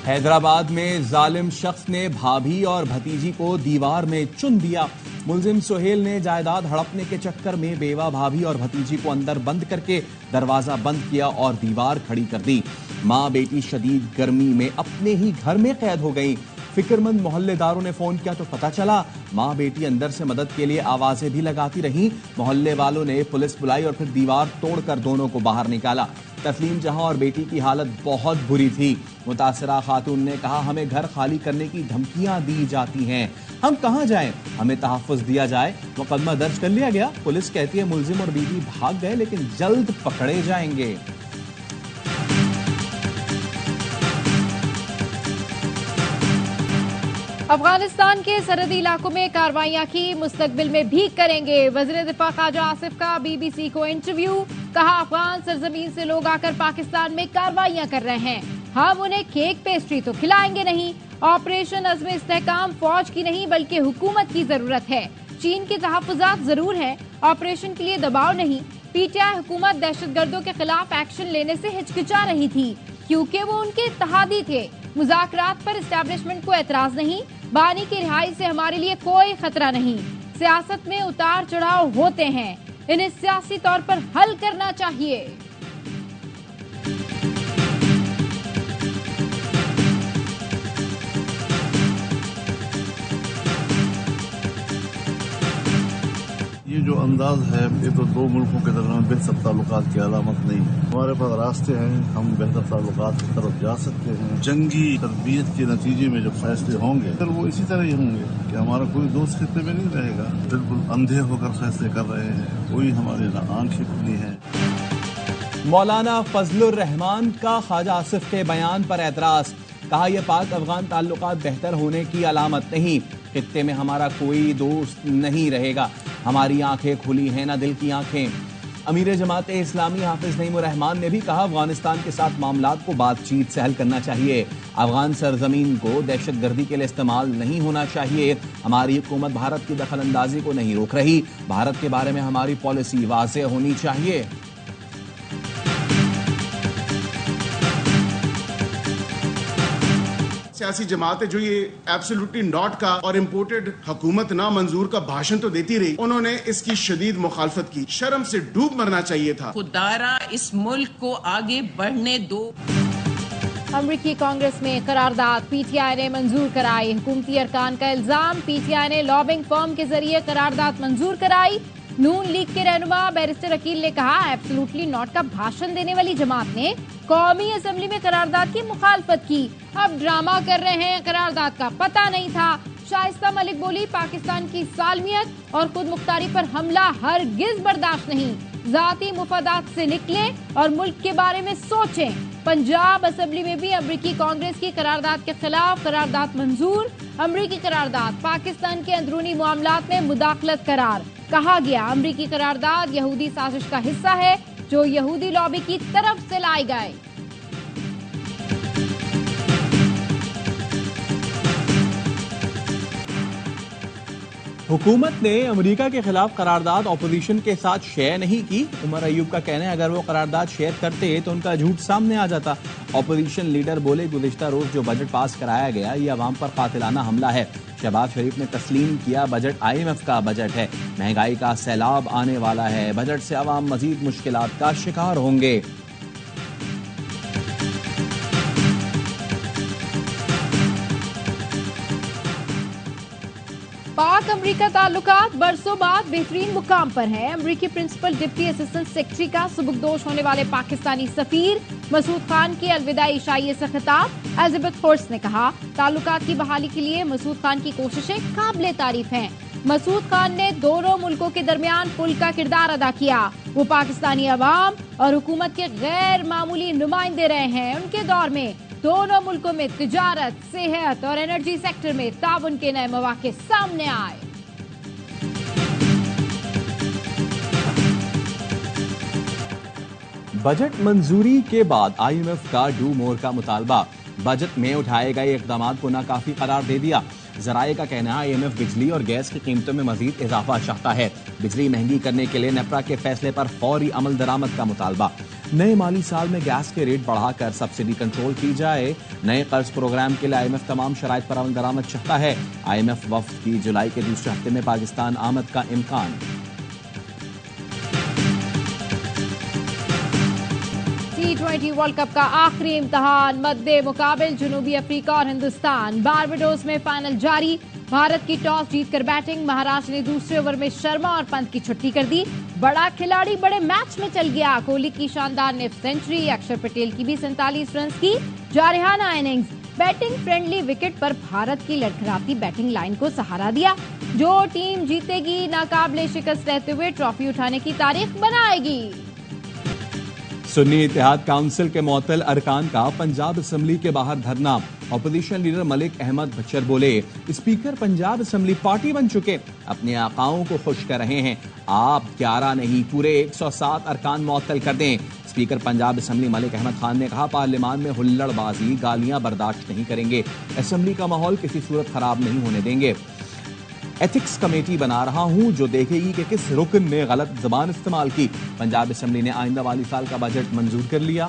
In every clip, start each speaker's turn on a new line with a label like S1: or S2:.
S1: हैदराबाद में जालिम शख्स ने भाभी और भतीजी को दीवार में चुन दिया। मुलजिम सुहेल ने जायदाद हड़पने के चक्कर में बेवा भाभी और भतीजी को अंदर बंद करके दरवाजा बंद किया और दीवार खड़ी कर दी। मां बेटी शदीद गर्मी में अपने ही घर में कैद हो गई। फिक्रमंद मोहल्लेदारों ने फोन किया तो पता चला मां बेटी अंदर से मदद के लिए आवाजें भी लगाती रहीं। मोहल्ले वालों ने पुलिस बुलाई और फिर दीवार तोड़कर दोनों को बाहर निकाला। तस्लीम जहां और बेटी की हालत बहुत बुरी थी। मुतासिरा खातून ने कहा, हमें घर खाली करने की धमकियां दी जाती हैं, हम कहां जाएं, हमें तहफ़्फ़ुज़ दिया जाए। मुकदमा दर्ज कर लिया गया। पुलिस कहती है मुलजिम और बीवी भाग गए लेकिन जल्द पकड़े जाएंगे।
S2: अफगानिस्तान के सरहदी इलाकों में कार्रवाइयां की, मुस्तकबिल में भी करेंगे। वज़ीर दिफा ख्वाजा आसिफ का BBC को इंटरव्यू। कहा, अफगान सरजमीन से लोग आकर पाकिस्तान में कार्रवाइयां कर रहे हैं, हम उन्हें केक पेस्ट्री तो खिलाएंगे नहीं। ऑपरेशन अज़्म इस्तेहकाम फौज की नहीं बल्कि हुकूमत की जरूरत है। चीन के तहफ़्फ़ुज़ात जरूर हैं, ऑपरेशन के लिए दबाव नहीं। PTI हुकूमत दहशतगर्दों के खिलाफ एक्शन लेने से हिचकिचा रही थी क्योंकि वो उनके इत्तेहादी थे। मुज़ाकरात पर एस्टैब्लिशमेंट को एतराज नहीं। बानी की रिहाई से हमारे लिए कोई खतरा नहीं। सियासत में उतार चढ़ाव होते हैं, इन्हें सियासी तौर पर हल करना चाहिए।
S3: ये जो अंदाज है ये तो दो मुल्कों के दरमियान बेहतर ताल्लुकात की अलामत नहीं है। हमारे पास रास्ते हैं, हम बेहतर ताल्लुकात की तरफ जा सकते हैं। जंगी तरबियत के नतीजे में जो फैसले होंगे फिर वो इसी तरह ही होंगे कि हमारा कोई दोस्त खित्ते में नहीं रहेगा। बिल्कुल अंधे होकर फैसले कर रहे हैं, कोई हमारी ना आंखें खुली हैं।
S1: मौलाना फजलुर रहमान का ख्वाजा आसिफ के बयान पर एतराज। कहा, यह पाक अफगान ताल्लुकात बेहतर होने की अलामत नहीं। खित्ते में हमारा कोई दोस्त नहीं रहेगा, हमारी आंखें खुली हैं ना दिल की आंखें। अमीर जमात इस्लामी हाफिज नईमुर रहमान ने भी कहा, अफगानिस्तान के साथ मामलात को बातचीत से हल करना चाहिए। अफगान सरजमीन को दहशतगर्दी के लिए इस्तेमाल नहीं होना चाहिए। हमारी हुकूमत भारत की दखल अंदाजी को नहीं रोक रही। भारत के बारे में हमारी पॉलिसी वाज़ेह होनी चाहिए।
S4: सियासी जमातें जो ये एब्सोल्युटली नॉट का और इम्पोर्टेड हुकूमत ना मंजूर का भाषण तो देती रही, उन्होंने इसकी शदीद मुखालफत की। शर्म से डूब मरना चाहिए था। खुदारा
S5: इस मुल्क को आगे बढ़ने दो।
S2: अमरीकी कांग्रेस में करारदाद PTI ने मंजूर कराई। हुकूमती अरकान का इल्जाम, PTI ने लॉबिंग फर्म के जरिए करारदाद मंजूर कराई। नून लीग के रहनुमा बैरिस्टर अकील ने कहा, एब्सोल्युटली नॉट का भाषण देने वाली जमात ने कौमी असेंबली में करारदाद की मुखालफत की। अब ड्रामा कर रहे हैं, करारदाद का पता नहीं था। शाइस्ता मलिक बोली, पाकिस्तान की सालमियत और खुद मुख्तारी पर हमला हरगिज बर्दाश्त नहीं। जाती मुफादात से निकले और मुल्क के बारे में सोचें। पंजाब असेंबली में भी अमरीकी कांग्रेस की करारदाद के खिलाफ करारदाद मंजूर। अमरीकी करारदाद पाकिस्तान के अंदरूनी मामलात में मुदाखलत करार। कहा गया, अमरीकी करारदाद यहूदी साजिश का हिस्सा है जो यहूदी लॉबी की तरफ से लाई गए।
S1: हुकूमत ने अमेरिका के खिलाफ करारदाद ऑपोजिशन के साथ शेयर नहीं की। उमर अयूब का कहना है, अगर वो करारदाद शेयर करते तो उनका झूठ सामने आ जाता। ऑपोजिशन लीडर बोले, गुज़िश्ता रोज जो बजट पास कराया गया ये अवाम पर कातिलाना हमला है। शहबाज शरीफ ने तस्लीम किया, बजट IMF का बजट है, महंगाई का सैलाब आने वाला है, बजट से अवाम मजीद मुश्किलात का शिकार होंगे।
S2: पाक अमरीका ताल्लुकात बरसों बाद बेहतरीन मुकाम पर है। अमरीकी प्रिंसिपल डिप्टी असिस्टेंट सेक्रेटरी का सुबुकदोश होने वाले पाकिस्तानी सफीर मसूद खान की अलविदाई इशाइये से खिताब। एलिजाबेथ होर्स ने कहा, ताल्लुकात की बहाली के लिए मसूद खान की कोशिशें काबिले तारीफ हैं। मसूद खान ने दोनों मुल्कों के दरमियान पुल का किरदार अदा किया। वो पाकिस्तानी अवाम और हुकूमत के गैर मामूली नुमाइंदे रहे हैं। उनके दौर में दोनों मुल्कों में तिजारत, सेहत और एनर्जी सेक्टर में ताउन के नए मौके सामने आए।
S1: बजट मंजूरी के बाद IMF का डू मोर का मुतालबा। बजट में उठाए गए इकदामात को नाकाफी करार दे दिया। जराये का कहना है IMF बिजली और गैस की कीमतों में मजीद इजाफा चाहता है। बिजली महंगी करने के लिए नेपरा के फैसले पर फौरी अमल दरामद का मुतालबा। नए माली साल में गैस के रेट बढ़ाकर सब्सिडी कंट्रोल की जाए। नए कर्ज प्रोग्राम के लिए IMF तमाम शराइत पर अमल दरामद चाहता है। IMF वफ्द की जुलाई के दूसरे हफ्ते में पाकिस्तान आमद का इम्कान।
S2: T20 वर्ल्ड कप का आखिरी इम्तिहान मद्दे मुकाबिल जनूबी अफ्रीका और हिंदुस्तान। बारबाडोस में फाइनल जारी। भारत की टॉस जीतकर बैटिंग। महाराष्ट्र ने दूसरे ओवर में शर्मा और पंत की छुट्टी कर दी। बड़ा खिलाड़ी बड़े मैच में चल गया। कोहली की शानदार निफ सेंचुरी। अक्षर पटेल की भी 47 रन की जारहाना इनिंग्स। बैटिंग फ्रेंडली विकेट पर भारत की लड़खड़ाती बैटिंग लाइन को सहारा दिया। जो टीम जीतेगी नाकाबिले शिकस्त रहते हुए ट्रॉफी उठाने की तारीख बनाएगी।
S1: सुन्नी इत्तेहाद काउंसिल के मुअत्तल अरकान का पंजाब असेंबली के बाहर धरना। ऑपोजिशन लीडर मलिक अहमद बच्चर बोले, स्पीकर पंजाब असेंबली पार्टी बन चुके, अपने आकाओं को खुश कर रहे हैं। आप 11 नहीं पूरे 107 अरकान मुअत्तल कर दें। स्पीकर पंजाब असेंबली मलिक अहमद खान ने कहा, पार्लियामान में हुल्लड़बाजी गालियां बर्दाश्त नहीं करेंगे। असेंबली का माहौल किसी सूरत खराब नहीं होने देंगे। एथिक्स कमेटी बना रहा हूं जो देखेगी कि किस रुकन ने गलत जबान इस्तेमाल की। पंजाब असेंबली ने आइंदा वाली साल का बजट मंजूर कर लिया।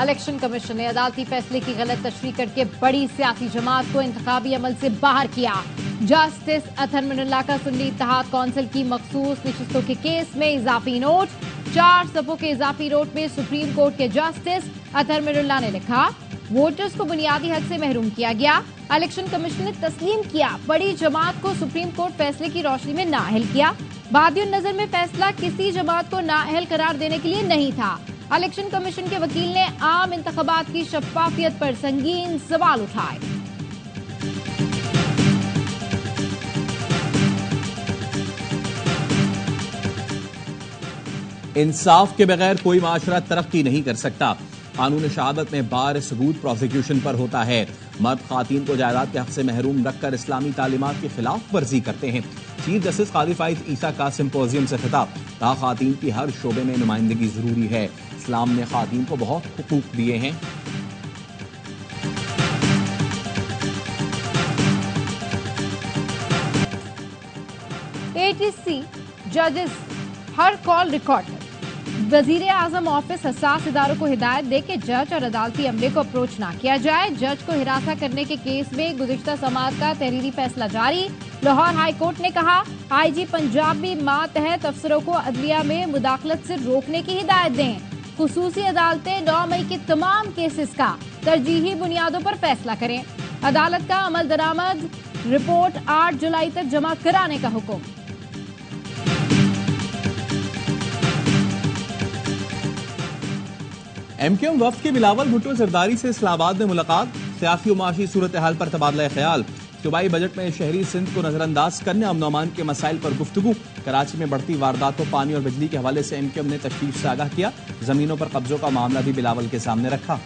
S2: इलेक्शन कमीशन ने अदालती फैसले की गलत तशरीह करके बड़ी सियासी जमात को इंतखाबी अमल से बाहर किया। जस्टिस अतहर मिनुल्लाह का सुन्नी इत्तेहाद काउंसिल की मखसूस नशिस्तों के केस में इजाफी नोट। 4 सफों के इजाफी नोट में सुप्रीम कोर्ट के जस्टिस अतहर मिनुल्लाह ने लिखा, वोटर्स को बुनियादी हक से महरूम किया गया। इलेक्शन कमीशन ने तस्लीम किया, बड़ी जमात को सुप्रीम कोर्ट फैसले की रोशनी में नाअहल किया। बादियों नजर में फैसला किसी जमात को नाअहल करार देने के लिए नहीं था। इलेक्शन कमीशन के वकील ने आम इंतखाबात की शफाफियत पर संगीन सवाल उठाए।
S1: इंसाफ के बगैर कोई माशरा तरक्की नहीं कर सकता। कानून शहादत में बार सबूत प्रोसिक्यूशन पर होता है। मर्द खातीन को जायदाद के हक से महरूम रखकर इस्लामी तालीमात की खिलाफ वर्जी करते हैं। चीफ जस्टिस कादी फाइज ईसा का सिंपोजियम से खिताब, कहा खातीन की हर शोबे में नुमाइंदगी जरूरी है। इस्लाम ने खातीन को बहुत हुकूक दिए हैं।
S2: ATC जजेस हर कॉल रिकॉर्ड। वजीर आजम ऑफिस हसास इदारों को हिदायत दे के जज और अदालती अमले को अप्रोच ना किया जाए। जज को हिरासा करने के केस में गुज़िश्ता समाअत का तहरीरी फैसला जारी। लाहौर हाई कोर्ट ने कहा, IG पंजाब भी मातहत अफसरों को अदलिया में मुदाखलत से रोकने की हिदायत दें। खुसूसी अदालतें 9 मई के तमाम केसेस का तरजीही बुनियादों पर फैसला करें। अदालत का अमल दरामद रिपोर्ट 8 जुलाई तक जमा कराने का हुक्म।
S1: MQM वफ्द के बिलावल भुट्टो जरदारी से इस्लामाबाद में मुलाकात। सियासी और माशी सूरत हाल पर तबादला ख्याल। सूबाई बजट में शहरी सिंध को नजरअंदाज करने अमन अमान के मसाइल पर गुफ्तगू। कराची में बढ़ती वारदातों, पानी और बिजली के हवाले से MQM ने तशवीश से आगाह किया। जमीनों पर कब्जों का मामला भी बिलावल के सामने रखा।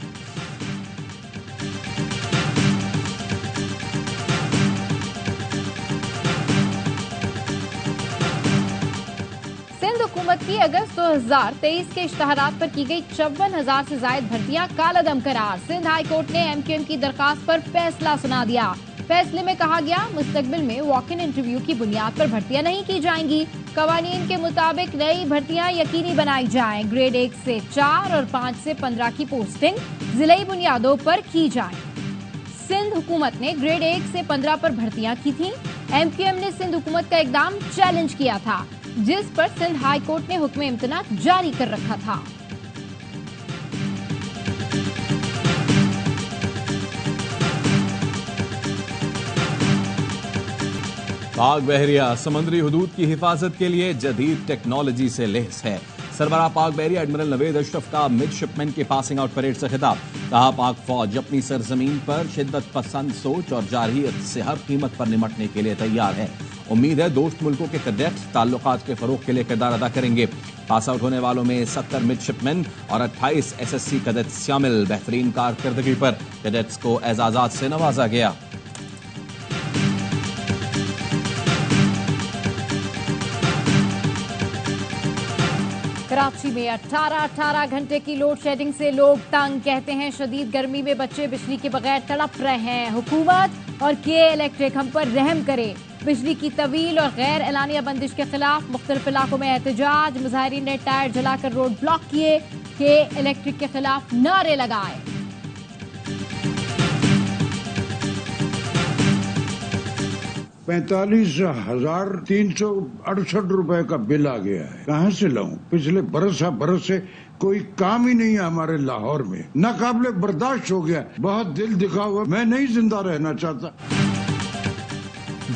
S2: हुकूमत की अगस्त 2023 के इश्तहारात पर की गई 54,000 से जायद भर्तियां कालादम करार। सिंध हाई कोर्ट ने MQM की दरखास्त पर फैसला सुना दिया। फैसले में कहा गया, मुस्तकबिल में वॉक इन इंटरव्यू की बुनियाद पर भर्तियां नहीं की जाएंगी। कवानीन के मुताबिक नई भर्तियां यकीनी बनाई जाएं। ग्रेड 1 से 4 और 5 से 15 की पोस्टिंग जिलाई बुनियादों पर की जाए। सिंध हुकूमत ने ग्रेड 1 से 15 पर भर्तियां की थी। MQM ने सिंध हुकूमत का इकदाम चैलेंज किया था, जिस पर सिंध हाई कोर्ट ने हुक्म इम्तना जारी कर रखा था।
S1: पाक बहरिया समुद्री हुदूद की हिफाजत के लिए जदीद टेक्नोलॉजी से लैस है। सरबराह पाक बहरिया एडमिरल नवेद अशरफ का मिडशिपमैन की पासिंग आउट परेड से खिताब, कहा पाक फौज अपनी सरजमीन पर शिद्दत पसंद सोच और जारहियत से हर कीमत पर निमटने के लिए तैयार है। उम्मीद है दोस्त मुल्कों के कैडेट्स ताल्लुकात के फरोग के लिए किरदार अदा करेंगे। पास आउट होने वालों में 70 मिडशिपमैन और 28 SSC कैडेट्स शामिल। बेहतरीन कारकर्दगी पर कैडेट्स को एजाजात से नवाजा गया।
S2: कराची में 18 घंटे की लोड शेडिंग से लोग तंग, कहते हैं शदीद गर्मी में बच्चे बिजली के बगैर तड़प रहे हैं। हुकूमत और के इलेक्ट्रिक हम पर रहम करे। बिजली की तवील और गैर एलानिया बंदिश के खिलाफ मुख्तलिफ इलाकों में एहतजाज, मुजाहिरीन ने टायर जलाकर रोड ब्लॉक किए, के इलेक्ट्रिक के खिलाफ नारे लगाए।
S6: 45,368 रुपए का बिल आ गया है। कहाँ से लाऊं? पिछले बरस से कोई काम ही नहीं है हमारे लाहौर में। नाकाबिले बर्दाश्त हो गया, बहुत दिल दिखा हुआ, मैं नहीं जिंदा रहना चाहता।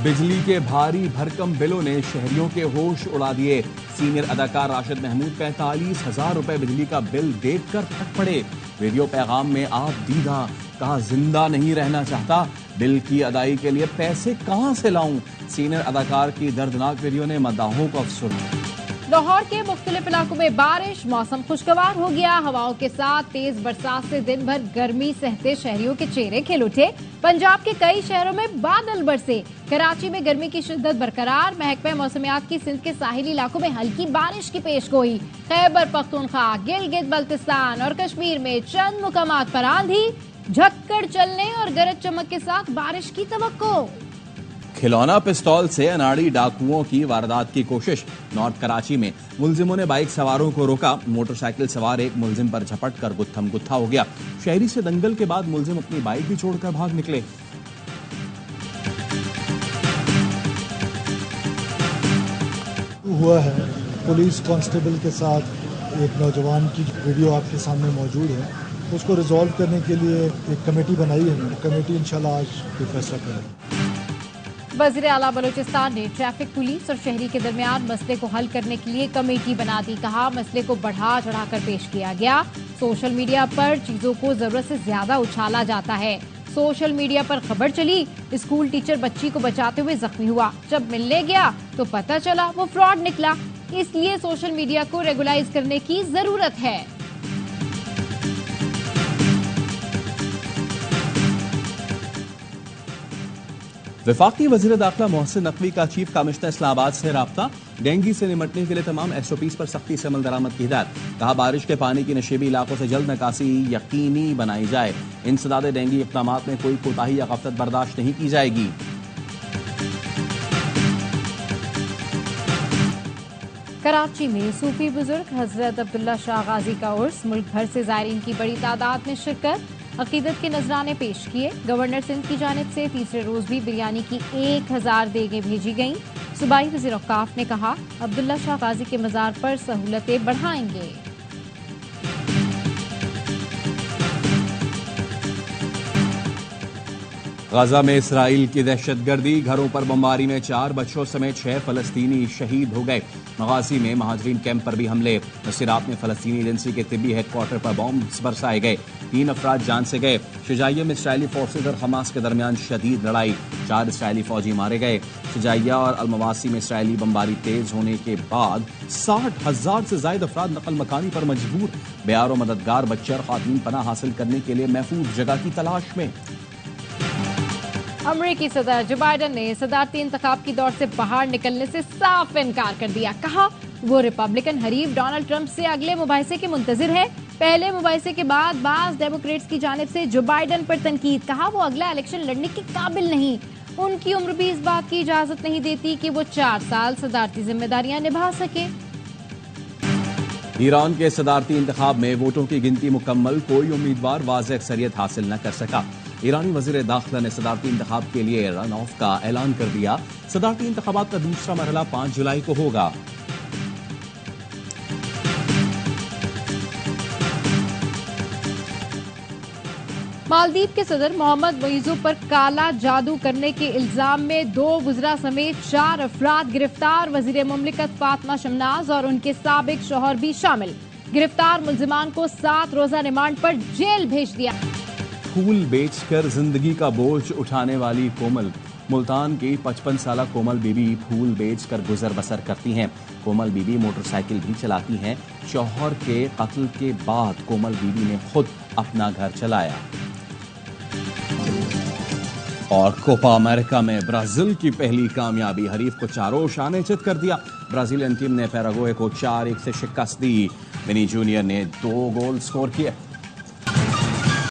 S1: बिजली के भारी भरकम बिलों ने शहरियों के होश उड़ा दिए। सीनियर अदाकार राशिद महमूद 45,000 रुपए बिजली का बिल देखकर फट पड़े। वीडियो पैगाम में आप दीदा, कहा जिंदा नहीं रहना चाहता, बिल की अदाई के लिए पैसे कहां से लाऊं। सीनियर अदाकार की दर्दनाक वीडियो ने मद्दाहों को अफसुर्दा।
S2: लाहौर के मुख्तलिफ इलाकों में बारिश, मौसम खुशगवार हो गया। हवाओं के साथ तेज बरसात से दिन भर गर्मी सहते शहरियों के चेहरे खिल उठे। पंजाब के कई शहरों में बादल बरसे। कराची में गर्मी की शिद्दत बरकरार। महकमा मौसमियात की सिंध के साहिली इलाकों में हल्की बारिश की पेशगोई। खैबर पख्तूनख्वा, गिलगित बल्तिस्तान और कश्मीर में चंद मुकामात पर आंधी, झक्कड़ चलने और गरज चमक के साथ बारिश की तवक्को।
S1: खिलौना पिस्तौल से अनाड़ी डाकुओं की वारदात की कोशिश। नॉर्थ कराची में मुलजिमों ने बाइक सवारों को रोका। मोटरसाइकिल सवार एक मुलजिम पर झपट कर गुत्थम गुत्था हो गया। शहरी से दंगल के बाद मुलजिम अपनी बाइक भी छोड़कर भाग निकले।
S7: हुआ है पुलिस कांस्टेबल के साथ एक नौजवान की वीडियो आपके सामने मौजूद है। उसको रिजॉल्व करने के लिए एक कमेटी बनाई है। कमेटी इंशाल्लाह आज कोई फैसला करेगी।
S2: वज़ीर आला बलूचिस्तान ने ट्रैफिक पुलिस और शहरी के दरमियान मसले को हल करने के लिए कमेटी बना दी। कहा मसले को बढ़ा चढ़ाकर पेश किया गया। सोशल मीडिया पर चीजों को जरूरत से ज्यादा उछाला जाता है। सोशल मीडिया पर खबर चली, स्कूल टीचर बच्ची को बचाते हुए जख्मी हुआ। जब मिलने गया तो पता चला वो फ्रॉड निकला। इसलिए सोशल मीडिया को रेगुलाइज करने की जरूरत है।
S1: वफाकी वज़ीर दाखिला मोहसिन नकवी का चीफ कमिश्नर इस्लामाबाद से राब्ता। डेंगू से निमटने के लिए तमाम SOPs पर सख्ती से अमल दरामद की हिदायत। कहा बारिश के पानी की नशीबी इलाकों से जल्द निकासी यकीनी बनाई जाए। इंसदाद डेंगू इक़दामात में कोई कोताही या गफलत बर्दाश्त नहीं की जाएगी।
S2: कराची में सूफी बुजुर्ग हजरत अब्दुल्ला शाह गाजी का उर्स। मुल्क भर से ज़ायरीन की बड़ी तादाद में शिरकत। अकीदत के नजराने पेश किए। गवर्नर सिंध की जानिब से तीसरे रोज भी बिरयानी की 1000 देगें भेजी गईं। सूबाई वज़ीर औकाफ ने कहा अब्दुल्ला शाह गाजी के मज़ार पर सहूलतें बढ़ाएंगे।
S1: गाजा में इसराइल की दहशतगर्दी। घरों पर बमबारी में 4 बच्चों समेत 6 फलस्तीनी शहीद हो गए। मगासी में महाजरीन कैंप पर भी हमले। नसीरात में फलस्तीनी एजेंसी के तिब्बी हेडक्वार्टर पर बॉम्ब बरसाए गए। 3 अफराद जान से गए। शुजाइया में इसराइली फोर्सेज और हमास के दरमियान शदीद लड़ाई। 4 इसराइली फौजी मारे गए। शुजाइया और अलमवासी में इसराइली बमबारी तेज होने के बाद 60,000 से ज्यादा अफराद नकल मकानी पर मजबूर। बेयार और मददगार बच्चे और खातून पनाह हासिल करने के लिए महफूज जगह की तलाश में।
S2: अमेरिकी सदर जो बाइडन ने सदारती इंतखाब की दौड़ से बाहर निकलने से साफ इनकार कर दिया। कहा वो रिपब्लिकन हरीफ डोनाल्ड ट्रंप से अगले मुबाहिसे के मुंतजिर है। पहले मुबाहिसे के बाद बाज डेमोक्रेट्स की जानिब से जो बाइडन पर तनकीद। कहा वो अगला इलेक्शन लड़ने के काबिल नहीं। उनकी उम्र भी इस बात की इजाजत नहीं देती कि वो 4 साल सदारती जिम्मेदारियां निभा सके।
S1: ईरान के सदारती इंतखाब में वोटों की गिनती मुकम्मल। कोई उम्मीदवार वाज़ेह अक्सरियत हासिल न कर सका। ईरानी वज़ीर दाखिला ने सदारती इंतखाब के लिए रन ऑफ का ऐलान कर दिया। सदारती इंतखाबात का दूसरा मरहला 5 जुलाई को होगा।
S2: मालदीव के सदर मोहम्मद मुइज़ू पर काला जादू करने के इल्जाम में 2 वज़रा समेत 4 अफराद गिरफ्तार। वज़ीर मुमलिकत फातिमा शमनाज और उनके साबिक शौहर भी शामिल। गिरफ्तार मुलजिमान को 7 रोजा रिमांड पर जेल भेज दिया।
S1: फूल बेचकर जिंदगी का बोझ उठाने वाली कोमल। मुल्तान की 55 साल कोमल बीबी फूल बेचकर गुजर बसर करती हैं। कोमल बीबी मोटरसाइकिल भी चलाती हैं। शौहर के कत्ल के बाद कोमल बीबी ने खुद अपना घर चलाया। और कोपा अमेरिका में ब्राजील की पहली कामयाबी। हरीफ को चारों शाने चित कर दिया। ब्राजीलियन टीम ने पैराग्वे को 4-1 से शिकस्त दी। विनी जूनियर ने 2 गोल स्कोर किए।